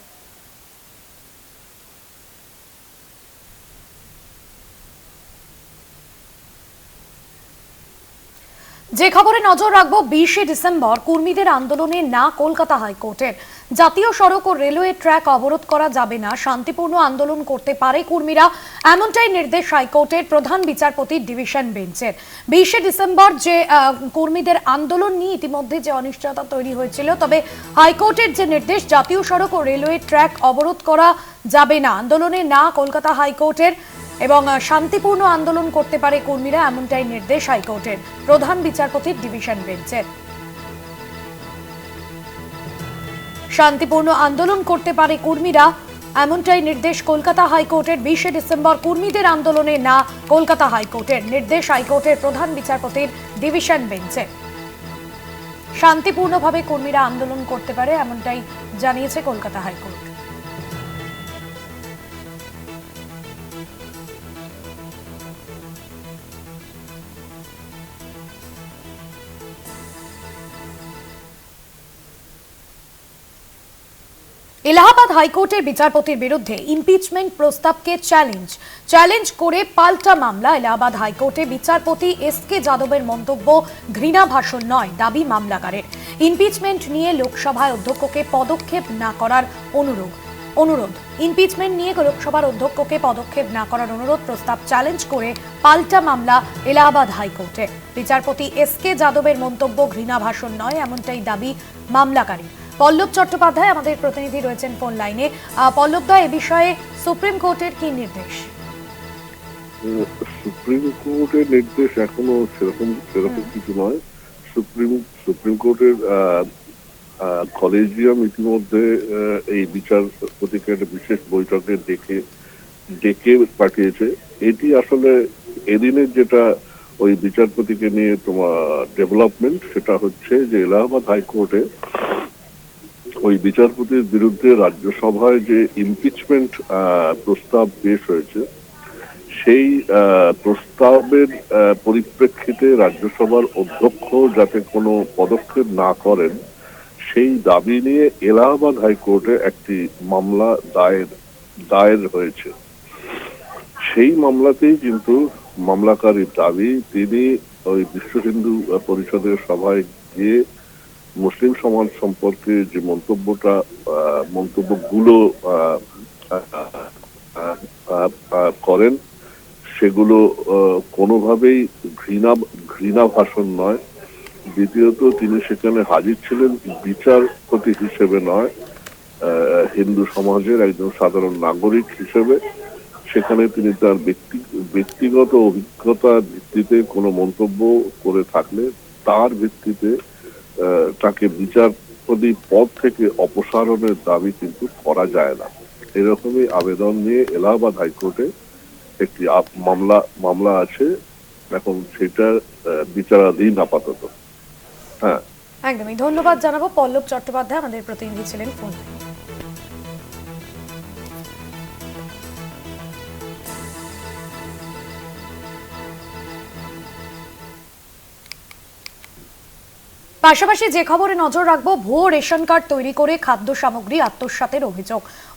যে খবরে নজর রাখবো 20শে December কর্মীদের আন্দোলনে না কলকাতা হাইকোর্টের। জাতীয় সড়ক ও রেলওয়ে ট্র্যাক অবরোধ করা যাবে না, শান্তিপূর্ণ আন্দোলন করতে পারে কর্মীরা, এমনটাই নির্দেশ হাইকোর্টের প্রধান বিচারপতির ডিভিশন বেঞ্চের। 20শে ডিসেম্বর যে কর্মীদের আন্দোলন নিয়ে ইতিমধ্যে যে অনিশ্চয়তা তৈরি হয়েছিল, তবে হাইকোর্টের যে নির্দেশ জাতীয় সড়ক ও রেলওয়ে ট্র্যাক অবরোধ করা যাবে না, আন্দোলনে না কলকাতা হাইকোর্টের এবং শান্তিপূর্ণ আন্দোলন করতে পারে কর্মীরা, এমনটাই নির্দেশ হাইকোর্টের প্রধান বিচারপতির ডিভিশন বেঞ্চের। শান্তিপূর্ণ আন্দোলন করতে পারে কর্মীরা, এমনটাই নির্দেশ কলকাতা হাইকোর্টের। 20শে ডিসেম্বর কর্মীদের আন্দোলনে না কলকাতা হাইকোর্টের, নির্দেশ হাইকোর্টের প্রধান বিচারপতির ডিভিশন বেঞ্চে। শান্তিপূর্ণভাবে কর্মীরা আন্দোলন করতে পারে, এমনটাই জানিয়েছে কলকাতা হাইকোর্ট। এলাহাবাদ হাইকোর্টের বিচারপতির বিরুদ্ধে ইমপিচমেন্ট প্রস্তাবকে চ্যালেঞ্জ করে পাল্টা মামলা। এলাহাবাদ হাইকোর্টে বিচারপতি এসকে যাদবের মন্তব্য ঘৃণা ভাষণ নয়, দাবি মামলাকারের। ইমপিচমেন্ট নিয়ে লোকসভায় অধ্যক্ষকে পদক্ষেপ না করার অনুরোধ ইমপিচমেন্ট নিয়ে লোকসভার অধ্যক্ষকে পদক্ষেপ না করার অনুরোধ প্রস্তাব চ্যালেঞ্জ করে পাল্টা মামলা এলাহাবাদ হাইকোর্টে। বিচারপতি এসকে যাদবের মন্তব্য ঘৃণা ভাষণ নয়, এমনটাই দাবি মামলাকারী। পল্লব চট্টোপাধ্যায় আমাদের প্রতিনিধি রয়েছেন ফোন লাইনে। পল্লবদা, এ বিষয়ে সুপ্রিম কোর্টের কি নির্দেশ? সুপ্রিম কোর্টের নির্দেশ এখনো সেরকম কিছু নয়। সুপ্রিম কোর্টের কলেজিয়াম ইতিমধ্যে এই বিচারপতিকে একটা বিশেষ বৈঠকে ডেকে পাঠিয়েছে। এটি আসলে এদিনের যেটা ওই বিচারপতিকে নিয়ে তোমার ডেভেলপমেন্ট, সেটা হচ্ছে যে এলাহাবাদ হাইকোর্টে ওই বিচারপতির বিরুদ্ধে রাজ্যসভায় যে ইমপিচমেন্ট প্রস্তাব পেশ হয়েছে, সেই প্রস্তাবের পরিপ্রেক্ষিতে রাজ্যসভার অধ্যক্ষ যাতে কোনো পদক্ষেপ না করেন, সেই দাবি নিয়ে এলাহাবাদ হাইকোর্টে একটি মামলা দায়ের হয়েছে। সেই মামলাতেই কিন্তু মামলাকারীর দাবি তিনি ওই বিশ্ব হিন্দু পরিষদের সভায় গিয়ে মুসলিম সমাজ সম্পর্কে যে মন্তব্যগুলো করেন, সেগুলো কোনোভাবেই ঘৃণা ভাষণ নয়। দ্বিতীয়ত, তিনি সেখানে হাজির ছিলেন বিচারপতি হিসেবে নয়, হিন্দু সমাজের একজন সাধারণ নাগরিক হিসেবে। সেখানে তিনি তার ব্যক্তিগত অভিজ্ঞতার ভিত্তিতে কোনো মন্তব্য করে থাকলে তার ভিত্তিতে তাকে বিচারপতি পদ থেকে অপসারণের দাবি কিন্তু করা যায় না। এরকমই আবেদন নিয়ে এলাহাবাদ হাইকোর্টে একটি মামলা আছে, এখন সেটা বিচারাধীন আপাতত। হ্যাঁ, একদমই ধন্যবাদ জানাবো। পল্লব চট্টোপাধ্যায় আমাদের প্রতিনিধি ছিলেন ফোন। পাশাপাশি যে খবরে নজর রাখবো, ভুয়ো রেশন কার্ড তৈরি করে খাদ্য সামগ্রী আত্মসাতের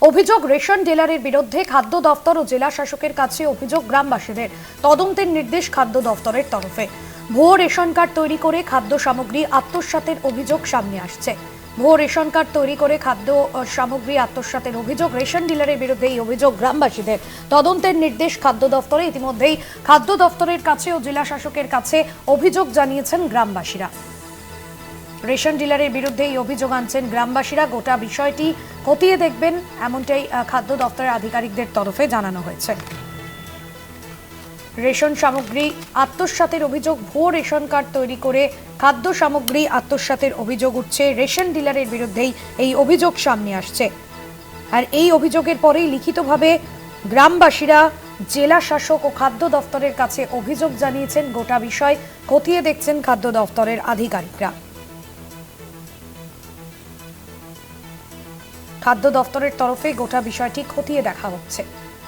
অভিযোগ রেশন ডিলারের বিরুদ্ধে খাদ্য দফতর ও জেলা শাসকের কাছে অভিযোগ গ্রামবাসীদের। তদন্তের নির্দেশ খাদ্য দফতরের তরফে। ভুয়ো রেশন কার্ড তৈরি করে খাদ্য সামগ্রী আত্মসাতের অভিযোগ সামনে আসছে। ভুয়ো রেশন কার্ড তৈরি করে খাদ্য সামগ্রী আত্মসাতের অভিযোগ রেশন ডিলারের বিরুদ্ধে। এই অভিযোগ গ্রামবাসীদের। তদন্তের নির্দেশ খাদ্য দফতরে। ইতিমধ্যেই খাদ্য দফতরের কাছে ও জেলা শাসকের কাছে অভিযোগ জানিয়েছেন গ্রামবাসীরা। রেশন ডিলারের বিরুদ্ধে এই অভিযোগ আনছেন গ্রামবাসীরা। গোটা বিষয়টি খতিয়ে দেখবেন এমনটাই খাদ্য দফতরের আধিকারিকদের তরফে জানানো হয়েছে। রেশন সামগ্রী আত্মসাতের অভিযোগ। ভুয়ো রেশন কার্ড তৈরি করে খাদ্য সামগ্রী আত্মসাতের অভিযোগ উঠছে। রেশন ডিলারের বিরুদ্ধেই এই অভিযোগ সামনে আসছে। আর এই অভিযোগের পরেই লিখিতভাবে গ্রামবাসীরা জেলা শাসক ও খাদ্য দফতরের কাছে অভিযোগ জানিয়েছেন। গোটা বিষয় খতিয়ে দেখছেন খাদ্য দফতরের আধিকারিকরা। খাদ্য দফতরের তরফে গোটা বিষয়টি খতিয়ে দেখা হচ্ছে।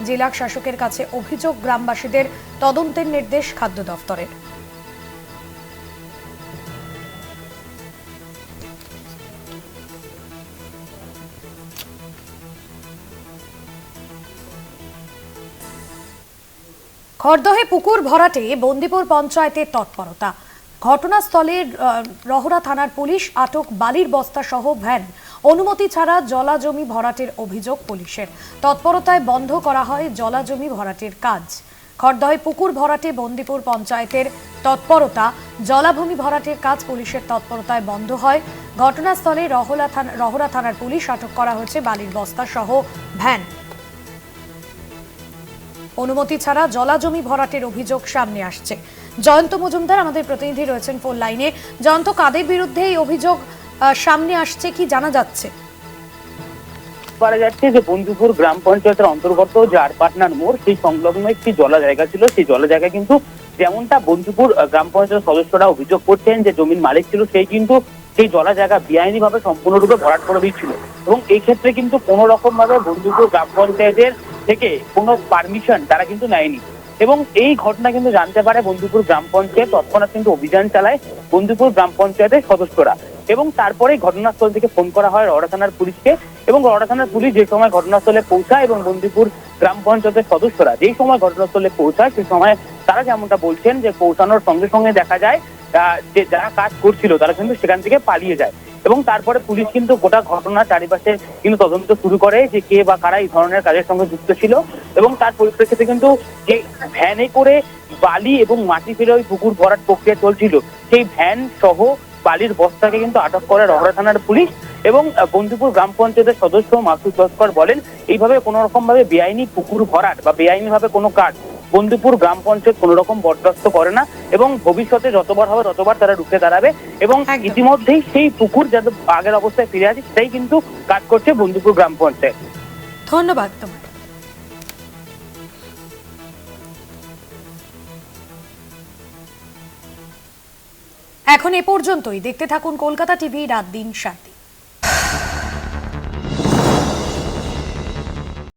জেলা শাসকের কাছে অভিযোগ গ্রামবাসীদের। তদন্তের নির্দেশ খাদ্য দফতরের। খড়দহে পুকুর ভরাটে বন্দিপুর পঞ্চায়েতের তৎপরতা। ঘটনাস্থলে রহরা থানার পুলিশ। আটক বালির বস্তা সহ ভ্যান। অনুমতি ছাড়া জলাজমি ভরাটের অভিযোগ পুলিশের। তৎপরতায় বন্ধ করা হয় জলাজমি ভরাটের কাজ। খড়দহে পুকুর ভরাটে বন্দিপুর পঞ্চায়েতের তৎপরতা। জলাভূমি ভরাটের কাজ পুলিশের তৎপরতায় বন্ধ হয়। ঘটনাস্থলে রহরা থানার পুলিশ। আটক করা হয়েছে বালির বস্তা সহ ভ্যান। অনুমতি ছাড়া জলাজমি ভরাটের অভিযোগ সামনে আসছে। জয়ন্ত মজুমদার আমাদের প্রতিনিধি রয়েছেন ফোন লাইনে। জয়ন্ত, কাদের বিরুদ্ধে এই অভিযোগ সামনে আসছে, কি জানা যাচ্ছে? পারা যাচ্ছে যে বন্ধুপুর গ্রাম পঞ্চায়েতের অন্তর্গত যে আরপাটনার মোড়, সেই সংলগ্ন একটি জলা জায়গা ছিল। সেই জলা জায়গা কিন্তু যেমনটা বন্ধুপুর গ্রাম পঞ্চায়েত সদস্যরা অভিযোগ করছেন যে জমির মালিক ছিল, সেই কিন্তু সেই জলা জায়গা বেআইনি ভাবে সম্পূর্ণরূপে ভরাট করে দিচ্ছিল। এবং এই ক্ষেত্রে কিন্তু কোনো রকম ভাবে বন্ধুপুর গ্রাম পঞ্চায়েতের থেকে কোনো পারমিশন তারা কিন্তু নেয়নি। এবং এই ঘটনা কিন্তু জানতে পারে বন্ধুপুর গ্রাম পঞ্চায়েত। তৎক্ষণাৎ কিন্তু অভিযান চালায় বন্ধুপুর গ্রাম পঞ্চায়েতের সদস্যরা। এবং তারপরে ঘটনাস্থল থেকে ফোন করা হয় রহরা থানার পুলিশকে। এবং রহরা থানার পুলিশ যে সময় ঘটনাস্থলে পৌঁছায় এবং বন্ধুপুর গ্রাম পঞ্চায়েতের সদস্যরা যেই সময় ঘটনাস্থলে পৌঁছায়, সেই সময় তারা যেমনটা বলছেন যে পৌঁছানোর সঙ্গে সঙ্গে দেখা যায় যে যারা কাজ করছিল তারা কিন্তু সেখান থেকে পালিয়ে যায়। এবং তারপরে পুলিশ কিন্তু গোটা ঘটনার চারিপাশে কিন্তু তদন্ত শুরু করে যে কে বা কারা এই ধরনের কাজের সঙ্গে যুক্ত ছিল। এবং তার পরিপ্রেক্ষিতে কিন্তু যে ভ্যানে করে বালি এবং মাটি ফেলে ওই পুকুর ভরাট প্রক্রিয়া চলছিল, সেই ভ্যান সহ বালির বস্তাকে কিন্তু আটক করে রহরা থানার পুলিশ। এবং বন্ধুপুর গ্রাম পঞ্চায়েতের সদস্য মাসুদ লস্কর বলেন, এইভাবে কোনো রকম ভাবে বেআইনি পুকুর ভরাট বা বেআইনি ভাবে কোনো কাজ বন্ধুপুর গ্রাম পঞ্চায়েত কোনো রকম বরদাস্ত করে না। এবং ভবিষ্যতে যতবার হবে ততবার তারা রুখে দাঁড়াবে। এবং ইতিমধ্যেই সেই পুকুর যাতে আগের অবস্থায় ফিরে আসে সেটাই কিন্তু কাজ করছে বন্ধুপুর গ্রাম পঞ্চায়েত। ধন্যবাদ তোমার। এখন এ পর্যন্তই। দেখতে থাকুন কলকাতা টিভি রাত দিন 7।